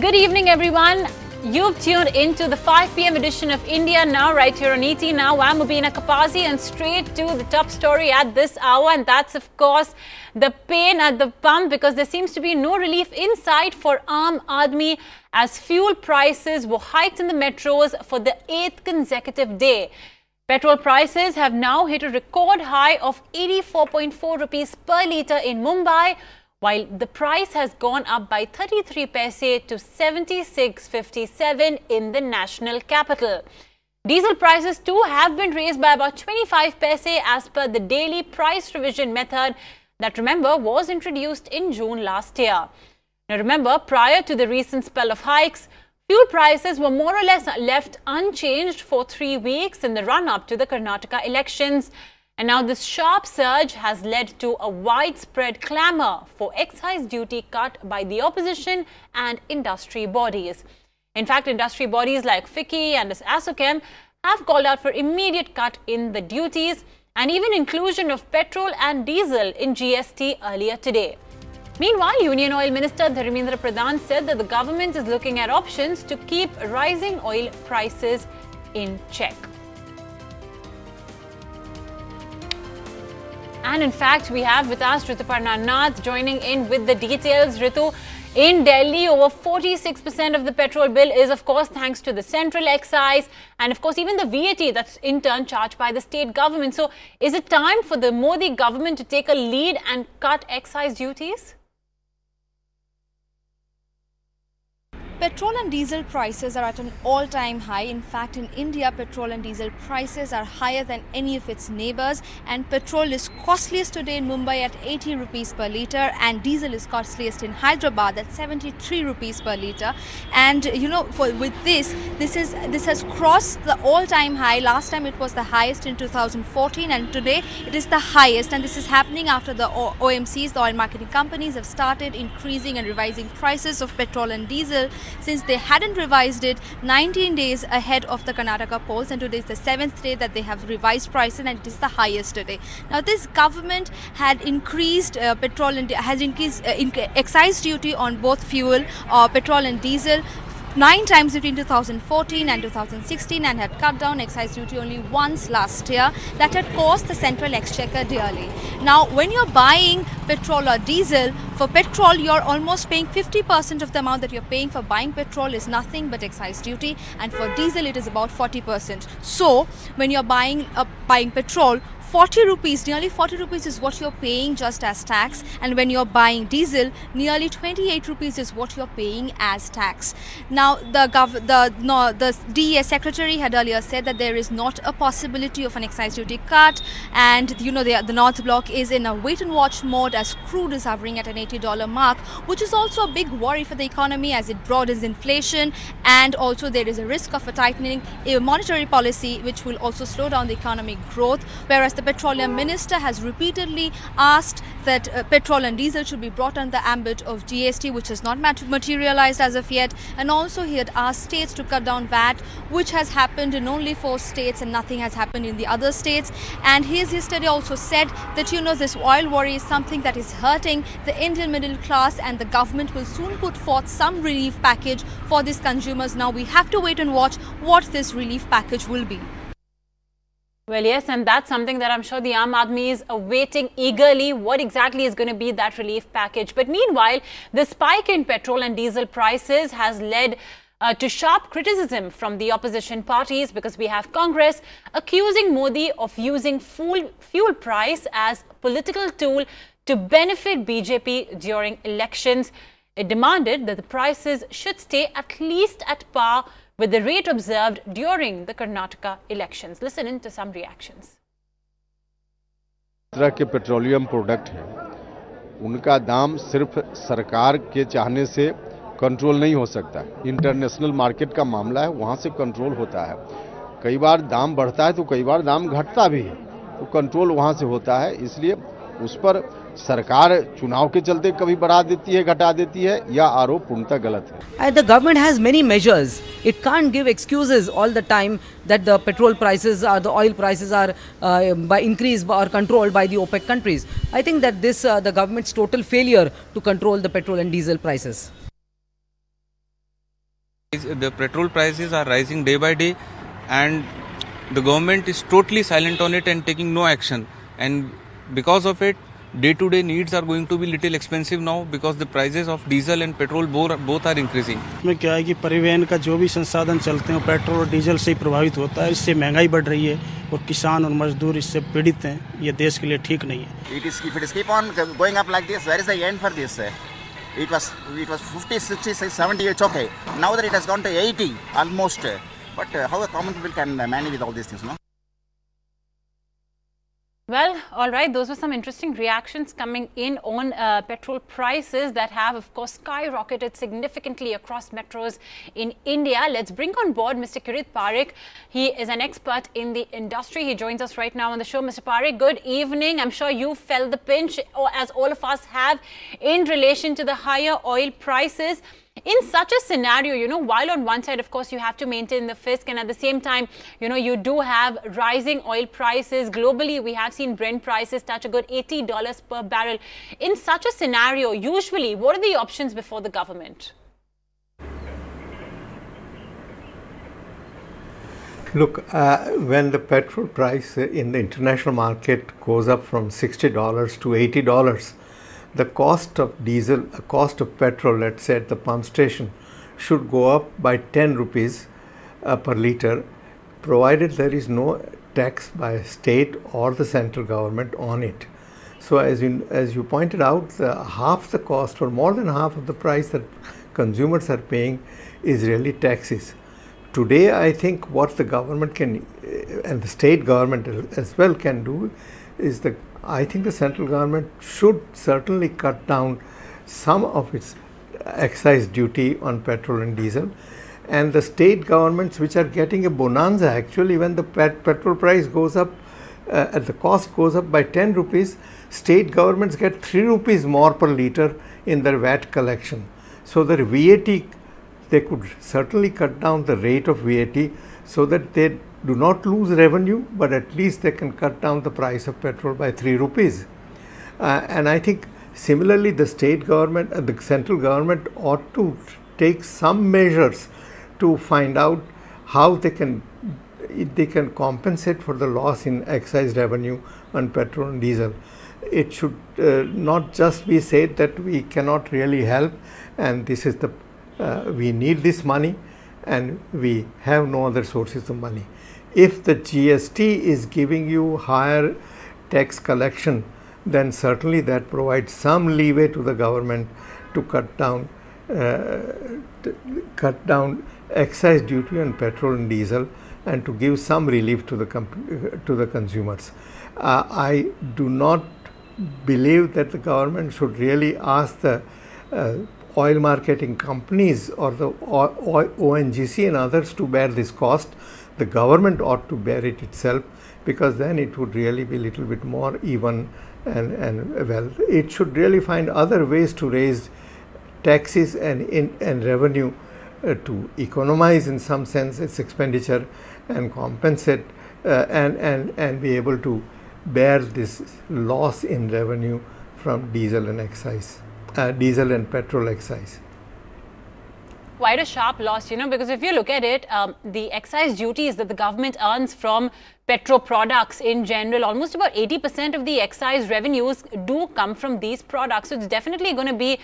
Good evening, everyone. You've tuned into the 5 p.m. edition of India Now, right here on ET Now. I'm Mubina Kapazi, and straight to the top story at this hour, and that's, of course, the pain at the pump, because there seems to be no relief in sight for Aam Aadmi as fuel prices were hiked in the metros for the 8th consecutive day. Petrol prices have now hit a record high of 84.4 rupees per litre in Mumbai, while the price has gone up by 33 paise to 76.57 in the national capital. Diesel prices too have been raised by about 25 paise as per the daily price revision method that, remember, was introduced in June last year. Now remember, prior to the recent spell of hikes, fuel prices were more or less left unchanged for 3 weeks in the run-up to the Karnataka elections. And now this sharp surge has led to a widespread clamour for excise duty cut by the opposition and industry bodies. In fact, industry bodies like FICCI and ASSOCHAM have called out for immediate cut in the duties and even inclusion of petrol and diesel in GST earlier today. Meanwhile, Union Oil Minister Dharmendra Pradhan said that the government is looking at options to keep rising oil prices in check. And in fact, we have with us Rituparna Nath joining in with the details. Ritu, in Delhi, over 46% of the petrol bill is, of course, thanks to the central excise and, of course, even the VAT that's in turn charged by the state government. So is it time for the Modi government to take a lead and cut excise duties? Petrol and diesel prices are at an all-time high. In fact, in India, petrol and diesel prices are higher than any of its neighbours, and petrol is costliest today in Mumbai at 80 rupees per litre, and diesel is costliest in Hyderabad at 73 rupees per litre. And you know, with this has crossed the all-time high. Last time it was the highest in 2014, and today it is the highest. And this is happening after the OMCs, the oil marketing companies, have started increasing and revising prices of petrol and diesel, since they hadn't revised it 19 days ahead of the Karnataka polls, and today is the 7th day that they have revised prices, and it is the highest today. Now, this government had increased excise duty on both fuel, petrol and diesel 9 times between 2014 and 2016, and had cut down excise duty only once last year. That had cost the central exchequer dearly. Now, when you're buying petrol or diesel, for petrol you're almost paying 50% of the amount that you're paying for buying petrol is nothing but excise duty, and for diesel it is about 40%. So when you're buying petrol, 40 rupees, nearly 40 rupees is what you're paying just as tax, and when you're buying diesel, nearly 28 rupees is what you're paying as tax. Now, the DES secretary had earlier said that there is not a possibility of an excise duty cut, and you know, the North Bloc is in a wait-and-watch mode as crude is hovering at an $80 mark, which is also a big worry for the economy as it broadens inflation, and also there is a risk of a tightening monetary policy which will also slow down the economic growth, whereas the Petroleum Minister has repeatedly asked that petrol and diesel should be brought under the ambit of GST, which has not materialized as of yet. And also he had asked states to cut down VAT, which has happened in only 4 states and nothing has happened in the other states. And he has yesterday also said that, you know, this oil worry is something that is hurting the Indian middle class, and the government will soon put forth some relief package for these consumers. Now we have to wait and watch what this relief package will be. Well, yes, and that's something that I'm sure the Aam Aadmi is awaiting eagerly. What exactly is going to be that relief package? But meanwhile, the spike in petrol and diesel prices has led to sharp criticism from the opposition parties, because we have Congress accusing Modi of using fuel price as a political tool to benefit BJP during elections. It demanded that the prices should stay at least at par with the rate observed during the Karnataka elections. Listen in to some reactions. तरह के petroleum product हैं, उनका दाम सिर्फ सरकार के चाहने से कंट्रोल नहीं हो सकता। इंटरनेशनल मार्केट का मामला है, वहां से कंट्रोल होता है। कई बार दाम बढ़ता है तो कई बार दाम घटता भी है, तो कंट्रोल वहां से होता है। इसलिए उस पर सरकार चुनाव के चलते कभी बढ़ा देती है, घटा देती है, या आरोप पूर्णतः गलत है। The government has many measures. It can't give excuses all the time that the petrol prices or the oil prices are by increased or controlled by the OPEC countries. I think that this the government's total failure to control the petrol and diesel prices. The petrol prices are rising day by day, and the government is totally silent on it and taking no action. And because of it, day-to-day needs are going to be little expensive now because the prices of diesel and petrol both are increasing. इसमें क्या है कि परिवहन का जो भी संसाधन चलते हैं पेट्रोल और डीजल से ही प्रभावित होता है, इससे महंगाई बढ़ रही है और किसान और मजदूर इससे पीड़ित हैं। ये देश के लिए ठीक नहीं है। If it is keep on going up like this, where is the end for this? It was 50, 60, 70, it's okay. Now that it has gone to 80 almost, but how a common people can manage with all these things, no? Well, all right, those were some interesting reactions coming in on petrol prices that have, of course, skyrocketed significantly across metros in India. Let's bring on board Mr. Tariq. He is an expert in the industry. He joins us right now on the show. Mr. Tariq, good evening. I'm sure you felt the pinch, as all of us have, in relation to the higher oil prices. In such a scenario, while on one side, of course, you have to maintain the fisc, and at the same time, you do have rising oil prices. Globally, we have seen Brent prices touch a good $80 per barrel. In such a scenario, usually, what are the options before the government? Look, when the petrol price in the international market goes up from $60 to $80, the cost of diesel, cost of petrol, let's say at the pump station, should go up by 10 rupees per litre, provided there is no tax by state or the central government on it. So as you pointed out, half the cost or more than half of the price that consumers are paying is really taxes. Today, I think what the government can, and the state government as well can do, is I think the central government should certainly cut down some of its excise duty on petrol and diesel, and the state governments, which are getting a bonanza actually when the petrol price goes up, the cost goes up by 10 rupees, state governments get 3 rupees more per litre in their VAT collection. So the VAT, they could certainly cut down the rate of VAT so that they do not lose revenue, but at least they can cut down the price of petrol by 3 rupees. And I think similarly the state government and the central government ought to take some measures to find out how they can compensate for the loss in excise revenue on petrol and diesel. It should not just be said that we cannot really help and this is we need this money and we have no other sources of money. If the GST is giving you higher tax collection, then certainly that provides some leeway to the government to cut down excise duty on petrol and diesel and to give some relief to the consumers. I do not believe that the government should really ask the oil marketing companies or the ONGC and others to bear this cost. The government ought to bear it itself, because then it would really be a little bit more even and well, it should really find other ways to raise taxes and revenue to economize in some sense its expenditure and compensate and be able to bear this loss in revenue from diesel and excise, diesel and petrol excise. Quite a sharp loss, because if you look at it, the excise duties that the government earns from petro products in general, almost about 80% of the excise revenues do come from these products. So it's definitely going to be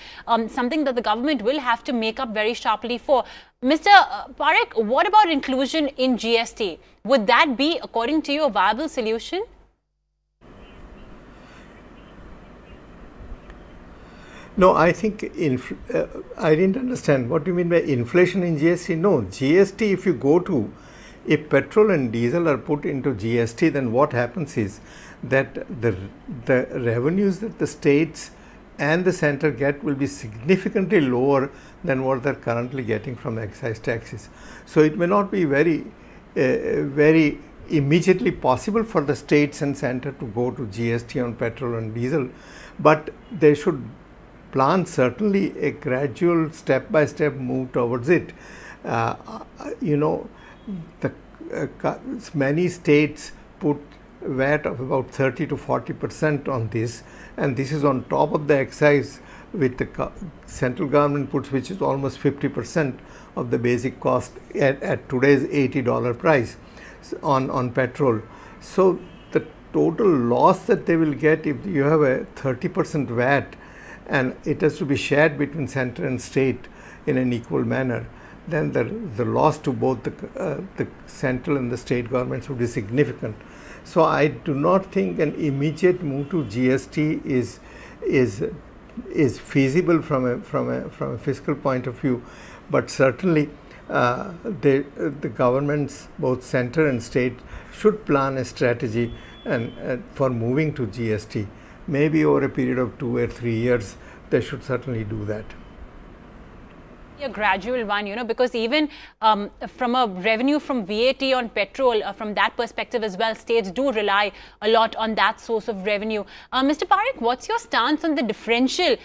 something that the government will have to make up very sharply for. Mr. Tariq, what about inclusion in GST? Would that be, according to you, a viable solution? No, I think I didn't understand. What do you mean by inflation in GST? No, GST, if you go to, if petrol and diesel are put into GST, then what happens is that the revenues that the states and the center get will be significantly lower than what they're currently getting from excise taxes. So it may not be very immediately possible for the states and center to go to GST on petrol and diesel, but they should plan certainly a gradual step-by-step move towards it. Many states put VAT of about 30 to 40% on this, and this is on top of the excise with the central government puts, which is almost 50% of the basic cost at today's $80 price on petrol. So the total loss that they will get if you have a 30% VAT and it has to be shared between center and state in an equal manner, then the loss to both the central and the state governments would be significant. So I do not think an immediate move to GST is feasible from a fiscal point of view, but certainly the governments, both center and state, should plan a strategy and for moving to GST. Maybe over a period of 2 or 3 years, they should certainly do that. A gradual one, you know, because even from a revenue from VAT on petrol, from that perspective as well, states do rely a lot on that source of revenue. Mr. Tariq, what's your stance on the differential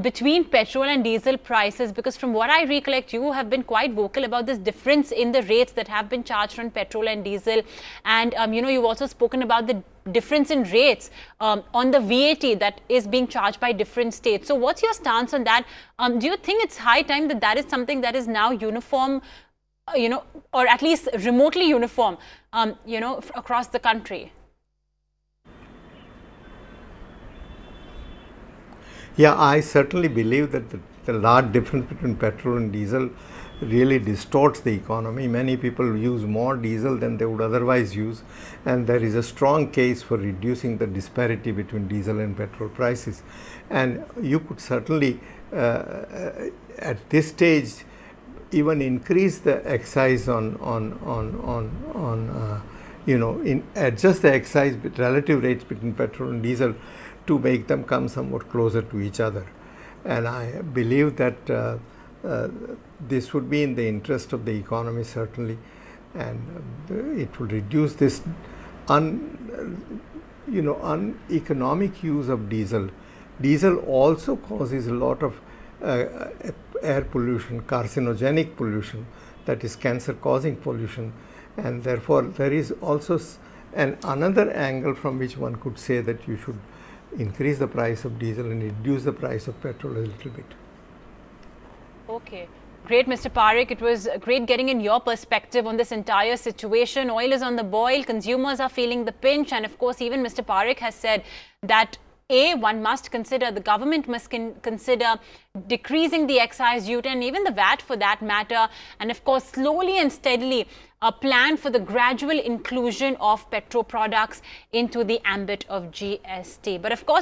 between petrol and diesel prices? Because from what I recollect, you have been quite vocal about this difference in the rates that have been charged on petrol and diesel. And, you know, you've also spoken about the difference in rates on the VAT that is being charged by different states. So what's your stance on that? Do you think it's high time that that is something that is now uniform, you know, or at least remotely uniform, you know, across the country? Yeah, I certainly believe that the large difference between petrol and diesel really distorts the economy. Many people use more diesel than they would otherwise use, and there is a strong case for reducing the disparity between diesel and petrol prices. And you could certainly at this stage even increase the excise on you know, adjust the excise relative rates between petrol and diesel to make them come somewhat closer to each other. And I believe that this would be in the interest of the economy, certainly, and it will reduce this uneconomic use of diesel. Diesel also causes a lot of air pollution, carcinogenic pollution, that is cancer-causing pollution, and therefore there is also another angle from which one could say that you should increase the price of diesel and reduce the price of petrol a little bit. Okay. Great, Mr. Tariq. It was great getting in your perspective on this entire situation. Oil is on the boil, consumers are feeling the pinch, and of course, even Mr. Tariq has said that one must consider, the government must consider decreasing the excise duty and even the VAT for that matter, and of course, slowly and steadily a plan for the gradual inclusion of petrol products into the ambit of GST. But of course,